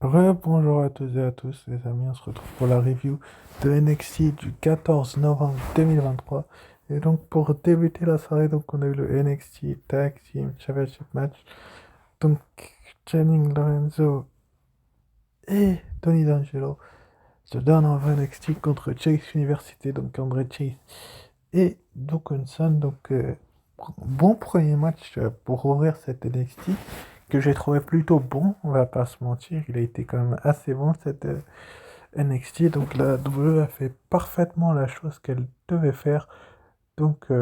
Bonjour à toutes et à tous, les amis. On se retrouve pour la review de NXT du 14 novembre 2023. Et donc, pour débuter la soirée, donc, on a eu le NXT Tag Team Championship Match. Donc, Channing Lorenzo et Tony D'Angelo se donnent en NXT contre Chase University, donc André Chase et Duke Hudson. Donc, bon premier match pour ouvrir cette NXT que j'ai trouvé plutôt bon, on va pas se mentir. Il a été quand même assez bon cette NXT. Donc la WWE a fait parfaitement la chose qu'elle devait faire. Donc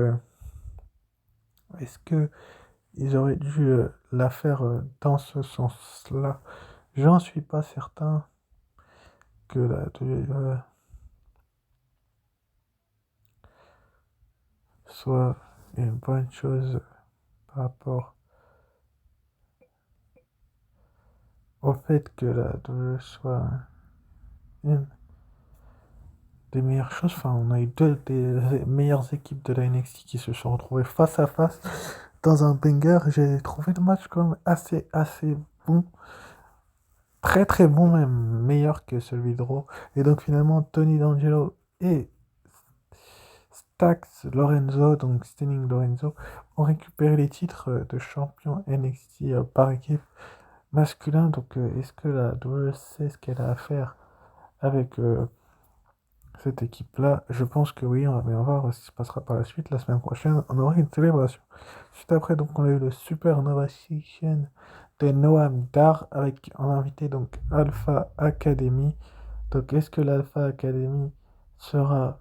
est-ce que ils auraient dû la faire dans ce sens-là? J'en suis pas certain que la WWE soit une bonne chose par rapport au fait que la WWE soit une des meilleures choses. Enfin, on a eu deux des meilleures équipes de la NXT qui se sont retrouvées face à face dans un banger. J'ai trouvé le match quand même assez bon. Très très bon même, meilleur que celui de Raw. Et donc finalement, Tony D'Angelo et Stax Lorenzo, donc Stunning Lorenzo, ont récupéré les titres de champion NXT par équipe masculin. Donc est-ce que la WWE sait ce qu'elle a à faire avec cette équipe-là? Je pense que oui, on va bien voir ce qui se passera par la suite. La semaine prochaine, on aura une célébration. Suite après, donc, on a eu le Super Nova Session de Noam Dar avec en invité donc Alpha Academy. Donc, est-ce que l'Alpha Academy sera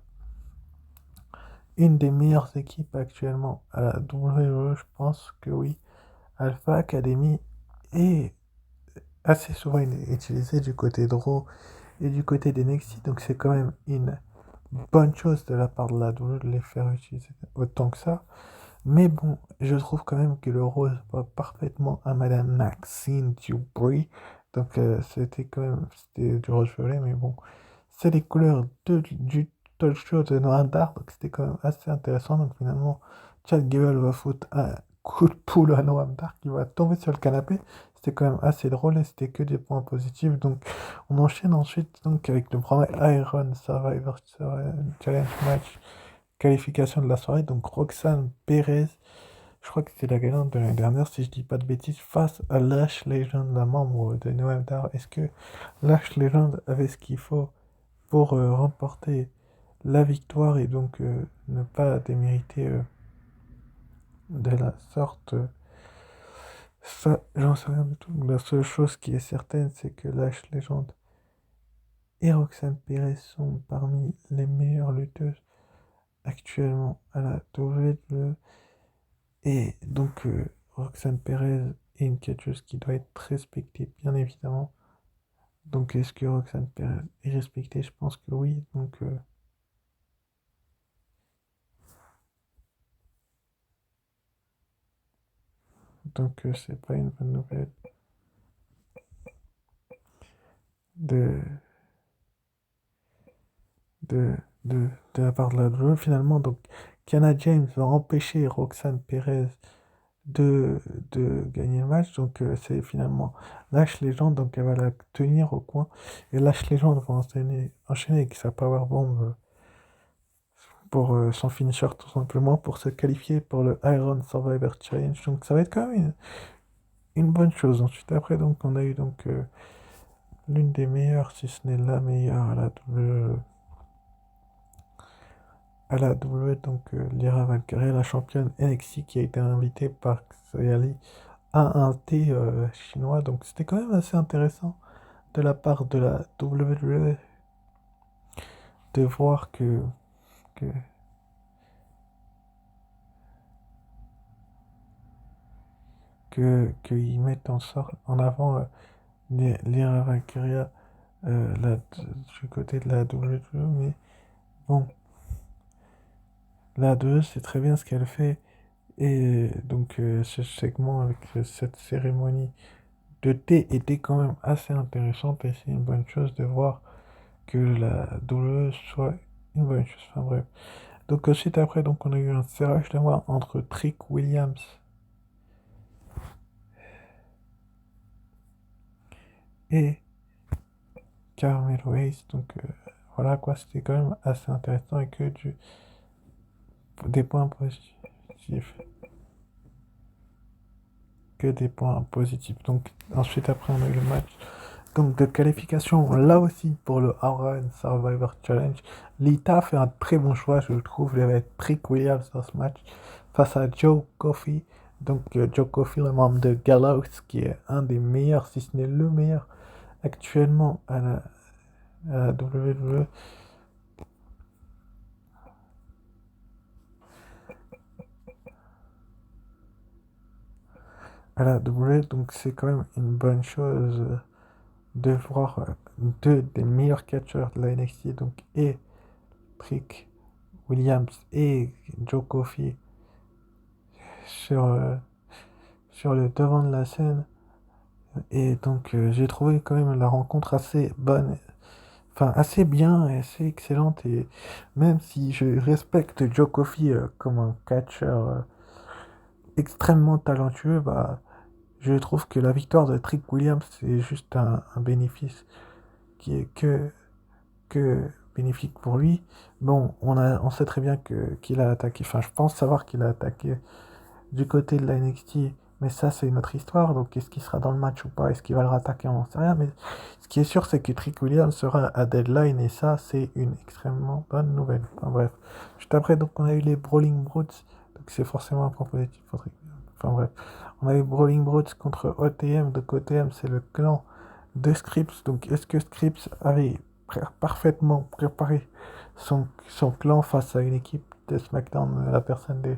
une des meilleures équipes actuellement à la WWE? Je pense que oui. Alpha Academy est assez souvent utilisée du côté de Raw et du côté des NXT, donc c'est quand même une bonne chose de la part de la WWE de les faire utiliser autant que ça. Mais bon, je trouve quand même que le rose va parfaitement à Madame Maxine Dubry. Donc c'était quand même c'était du rose violet, mais bon, c'est les couleurs du talk show de Noir Dark, donc c'était quand même assez intéressant. Donc finalement, Chad Gable va foutre un coup de poule à Noam Dark qui va tomber sur le canapé. C'était quand même assez drôle et c'était que des points positifs. Donc on enchaîne ensuite donc avec le premier Iron Survivor Challenge Match qualification de la soirée. Donc Roxane Perez, je crois que c'est la gagnante de l'année dernière, si je dis pas de bêtises, face à Lash Legend, la membre de Noam Dar. Est-ce que Lash Legend avait ce qu'il faut pour remporter la victoire et donc ne pas démériter de la sorte? Ça, j'en sais rien du tout. La seule chose qui est certaine, c'est que Lash Legend et Roxane Perez sont parmi les meilleures lutteuses actuellement à la WWE. Et donc, Roxane Perez est une catcheuse qui doit être respectée, bien évidemment. Donc, est-ce que Roxane Perez est respectée? Je pense que oui. Donc, c'est pas une bonne nouvelle de, de, de la part de la WWE. Finalement, donc, Kiana James va empêcher Roxane Perez de, de gagner le match. Donc, c'est finalement Lash Legend. Donc, elle va la tenir au coin. Et Lash Legend va enchaîner avec sa powerbomb pour son finisher tout simplement pour se qualifier pour le Iron Survivor Challenge. Donc ça va être quand même une bonne chose. Ensuite après donc on a eu donc l'une des meilleures, si ce n'est la meilleure à la W donc Lyra Valkyrie, la championne NXT qui a été invitée par Sayali à un thé chinois. Donc c'était quand même assez intéressant de la part de la WWE de voir que, qu'ils mettent en avant Lyra Valkyria du côté de la WWE, mais bon, la 2 c'est très bien ce qu'elle fait, et donc ce segment avec cette cérémonie de thé était quand même assez intéressante, et c'est une bonne chose de voir que la WWE soit une bonne chose, enfin bref. Donc ensuite après, donc on a eu un serrage de main entre Trick Williams et Carmelo Hayes. Donc voilà quoi, c'était quand même assez intéressant et que des points positifs. Que des points positifs. Donc ensuite après on a eu le match donc de qualification là aussi pour le Iron Survivor Challenge. Lita fait un très bon choix, je le trouve. Il y avait Trick Williams dans ce match face à Joe Coffey. Donc Joe Coffey, le membre de Gallows, qui est un des meilleurs, si ce n'est le meilleur actuellement à la WWE. À la WWE, donc c'est quand même une bonne chose de voir deux des meilleurs catcheurs de la NXT, donc et Trick Williams et Joe Coffey sur, sur le devant de la scène. Et donc j'ai trouvé quand même la rencontre assez bonne, enfin assez bien et assez excellente. Et même si je respecte Joe Coffey comme un catcheur extrêmement talentueux, bah, je trouve que la victoire de Trick Williams c'est juste un bénéfice qui est que bénéfique pour lui. Bon, on sait très bien qu'il a attaqué, enfin je pense savoir qu'il a attaqué du côté de la NXT, mais ça c'est une autre histoire, donc est-ce qu'il sera dans le match ou pas, est-ce qu'il va le rattaquer, on n'en sait rien, mais ce qui est sûr c'est que Trick Williams sera à Deadline, et ça c'est une extrêmement bonne nouvelle. Enfin bref, juste après donc on a eu les Brawling Brutes, donc c'est forcément un point positif pour Trick Williams. Enfin bref, on a eu Brawling Brutes contre OTM, donc OTM c'est le clan de Scripps, donc est-ce que Scripps avait parfaitement préparé son clan face à une équipe de SmackDown, la personne des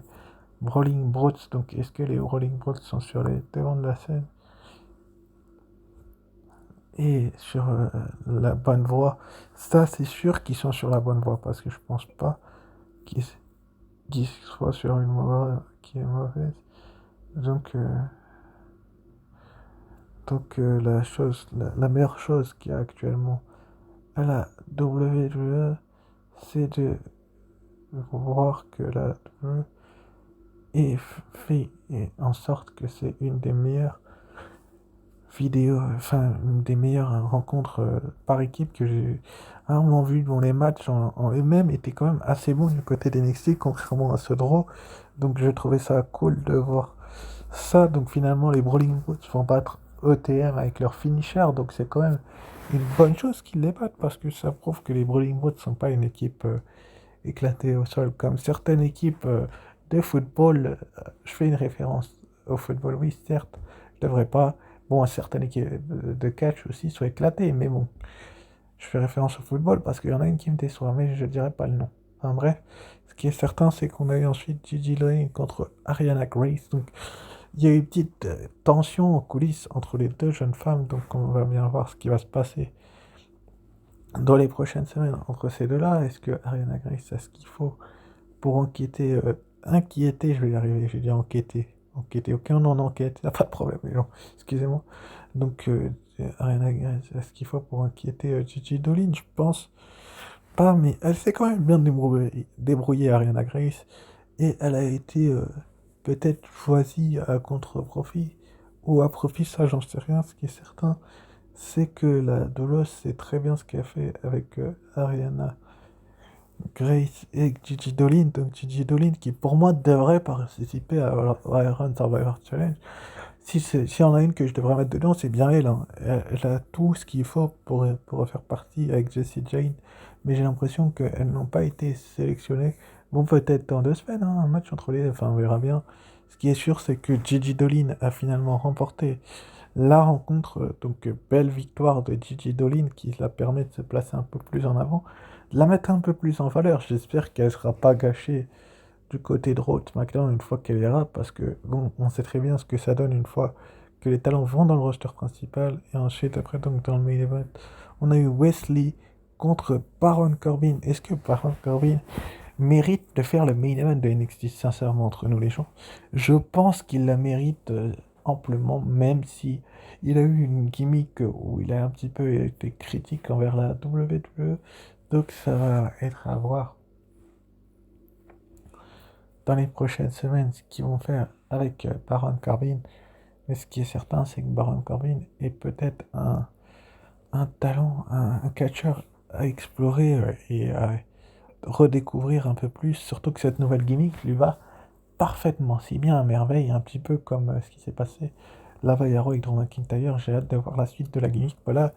Brawling Brutes, donc est-ce que les Brawling Brutes sont sur les devants de la scène et sur la bonne voie? Ça, c'est sûr qu'ils sont sur la bonne voie parce que je pense pas qu'ils qu'ils soient sur une voie qui est mauvaise. Donc, la meilleure chose qu'il y a actuellement à la WWE, c'est de voir que la WWE est fait en sorte que c'est une des meilleures vidéos, enfin, une des meilleures rencontres par équipe que j'ai rarement vues. Dont les matchs en eux-mêmes étaient quand même assez bons du côté d'NXT, contrairement à ceux de Raw. Donc je trouvais ça cool de voir ça. Donc finalement, les Brawling Brutes vont battre ETM avec leur finisher. Donc c'est quand même une bonne chose qu'ils les battent parce que ça prouve que les Brawling Brutes sont pas une équipe éclatée au sol comme certaines équipes de football. Je fais une référence au football, oui, certes, je devrais pas. Bon, certaines équipes de catch aussi sont éclatées, mais bon, je fais référence au football parce qu'il y en a une qui me déçoit, mais je dirais pas le nom. Enfin bref, ce qui est certain, c'est qu'on a eu ensuite Gigi Lane contre Ariana Grace. Donc il y a eu une petite tension en coulisses entre les deux jeunes femmes, donc on va bien voir ce qui va se passer dans les prochaines semaines entre ces deux-là. Est-ce que Ariana Grace a ce qu'il faut pour inquiéter, je vais y arriver, je vais dire enquêter, ok, on en enquête, y a pas de problème, mais non, excusez-moi. Donc, Ariana Grande, est-ce qu'il faut pour inquiéter Gigi Dolin? Je pense pas, mais elle s'est quand même bien débrouillée, Ariana Grace, et elle a été peut-être choisie à contre-profit, ou à profit, ça j'en sais rien. Ce qui est certain, c'est que la Dolos sait très bien ce qu'elle fait avec Ariana Grace et Gigi Dolin. Donc Gigi Dolin qui pour moi devrait participer à Iron Survivor Challenge. Si y en a une que je devrais mettre dedans, c'est bien elle, hein. Elle a tout ce qu'il faut pour faire partie avec Jessie Jane. Mais j'ai l'impression qu'elles n'ont pas été sélectionnées. Bon, peut-être dans 2 semaines, hein, un match entre les deux, enfin on verra bien. Ce qui est sûr, c'est que Gigi Dolin a finalement remporté la rencontre. Donc belle victoire de Gigi Dolin qui la permet de se placer un peu plus en avant, de la mettre un peu plus en valeur. J'espère qu'elle ne sera pas gâchée du côté de Raw SmackDown une fois qu'elle ira, parce que bon, on sait très bien ce que ça donne une fois que les talents vont dans le roster principal. Et ensuite, après, donc dans le main event, on a eu Wesley contre Baron Corbin. Est-ce que Baron Corbin mérite de faire le main event de NXT, sincèrement, entre nous les gens? Je pense qu'il la mérite amplement, même si il a eu une gimmick où il a un petit peu été critique envers la WWE. Donc ça va être à voir dans les prochaines semaines ce qu'ils vont faire avec Baron Corbin. Mais ce qui est certain, c'est que Baron Corbin est peut-être un talent, un catcheur à explorer et à redécouvrir un peu plus, surtout que cette nouvelle gimmick lui va parfaitement, si bien à merveille, un petit peu comme ce qui s'est passé la veille à Raw avec Drew McIntyre. J'ai hâte de voir la suite de la gimmick. Voilà,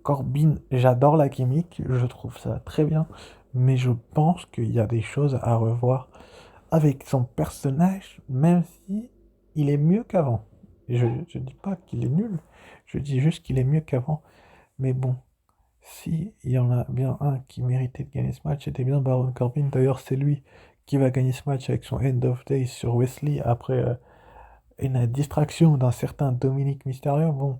Corbin, j'adore la gimmick, je trouve ça très bien, mais je pense qu'il y a des choses à revoir avec son personnage, même si il est mieux qu'avant. Je dis pas qu'il est nul, je dis juste qu'il est mieux qu'avant. Mais bon, si il y en a bien un qui méritait de gagner ce match, c'était bien Baron Corbin. D'ailleurs, c'est lui qui va gagner ce match avec son End of Days sur Wesley après une distraction d'un certain Dominique Mysterio. Bon,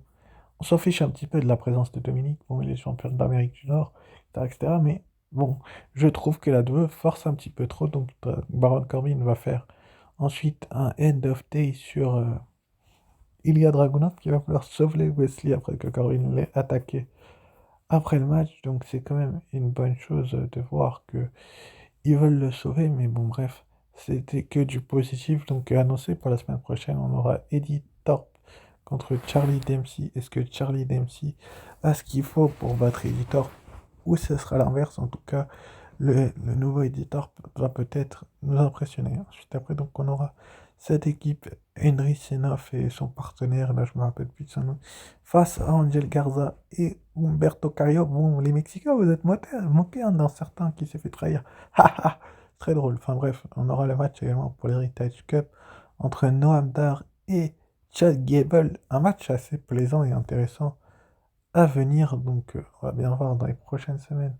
on s'en fiche un petit peu de la présence de Dominique. Bon, il est champion d'Amérique du Nord, etc., etc. Mais bon, je trouve que la 2 force un petit peu trop. Donc, Baron Corbin va faire ensuite un End of Day sur Ilya Dragunov qui va vouloir sauver Wesley après que Corbin l'ait attaqué après le match. Donc, c'est quand même une bonne chose de voir que ils veulent le sauver. Mais bon, bref, c'était que du positif. Donc, annoncé pour la semaine prochaine, on aura Eddie Thorpe contre Charlie Dempsey. Est-ce que Charlie Dempsey a ce qu'il faut pour battre Eddie Thorpe ou ce sera l'inverse? En tout cas, le nouveau Eddie Thorpe va peut-être nous impressionner. Ensuite, après, donc, on aura cette équipe, Henry Senoff et son partenaire, là, je me rappelle plus de son nom, face à Angel Garza et Humberto Carrillo. Bon, les Mexicains, vous êtes manqués hein, dans certains qui s'est fait trahir. Haha, très drôle. Enfin bref, on aura le match également pour l'Heritage Cup entre Noam Dar et Chad Gable. Un match assez plaisant et intéressant à venir. Donc, on va bien voir dans les prochaines semaines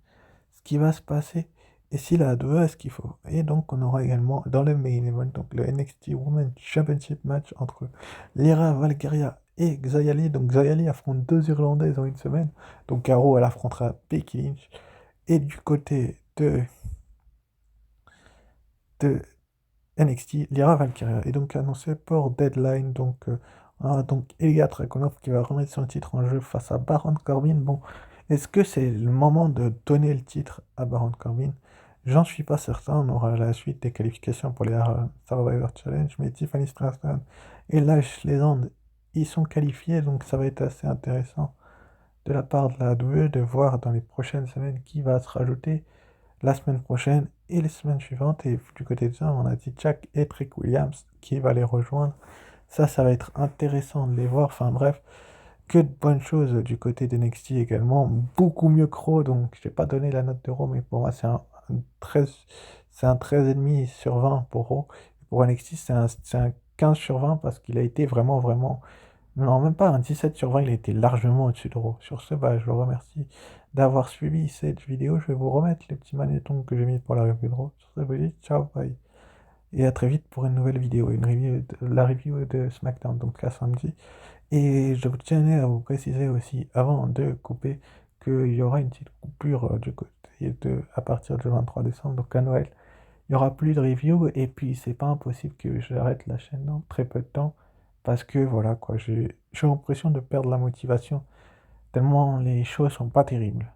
ce qui va se passer et s'il a deux à ce qu'il faut. Et donc, on aura également dans le main event, donc le NXT Women's Championship match entre Lyra Valkyria et Xia Li. Donc, Xia Li affronte deux Irlandaises en une semaine. Donc, Caro, elle affrontera Becky Lynch. Et du côté de NXT, Lyra Valkyria est donc annoncée pour Deadline. Donc, donc Ilya Dragunov qui va remettre son titre en jeu face à Baron Corbin. Bon, est-ce que c'est le moment de donner le titre à Baron Corbin? J'en suis pas certain. On aura la suite des qualifications pour les Survivor Challenge. Mais Tiffany Stratton et Lash Legend, ils sont qualifiés. Donc, ça va être assez intéressant de la part de la WWE de voir dans les prochaines semaines qui va se rajouter la semaine prochaine et les semaines suivantes. Et du côté de ça, on a dit Jack et Trick Williams qui va les rejoindre. Ça va être intéressant de les voir. Enfin bref, que de bonnes choses du côté de NXT également. Beaucoup mieux que Raw, donc je n'ai pas donné la note de Raw, mais pour moi un 13, c'est un 13,5 sur 20 pour Raw. Pour NXT, c'est un 15 sur 20 parce qu'il a été vraiment, vraiment non, même pas un 17 sur 20, il a été largement au-dessus de Raw. Sur ce, bah, je vous remercie d'avoir suivi cette vidéo. Je vais vous remettre les petits magnétons que j'ai mis pour la review de Raw. Sur ce, je vous dis ciao, bye. Et à très vite pour une nouvelle vidéo, la review de SmackDown, donc à samedi. Et je vous tenais à vous préciser aussi, avant de couper, qu'il y aura une petite coupure du côté à partir du 23 décembre, donc à Noël. Il n'y aura plus de review et puis c'est pas impossible que j'arrête la chaîne dans très peu de temps parce que voilà quoi, j'ai l'impression de perdre la motivation tellement les choses sont pas terribles.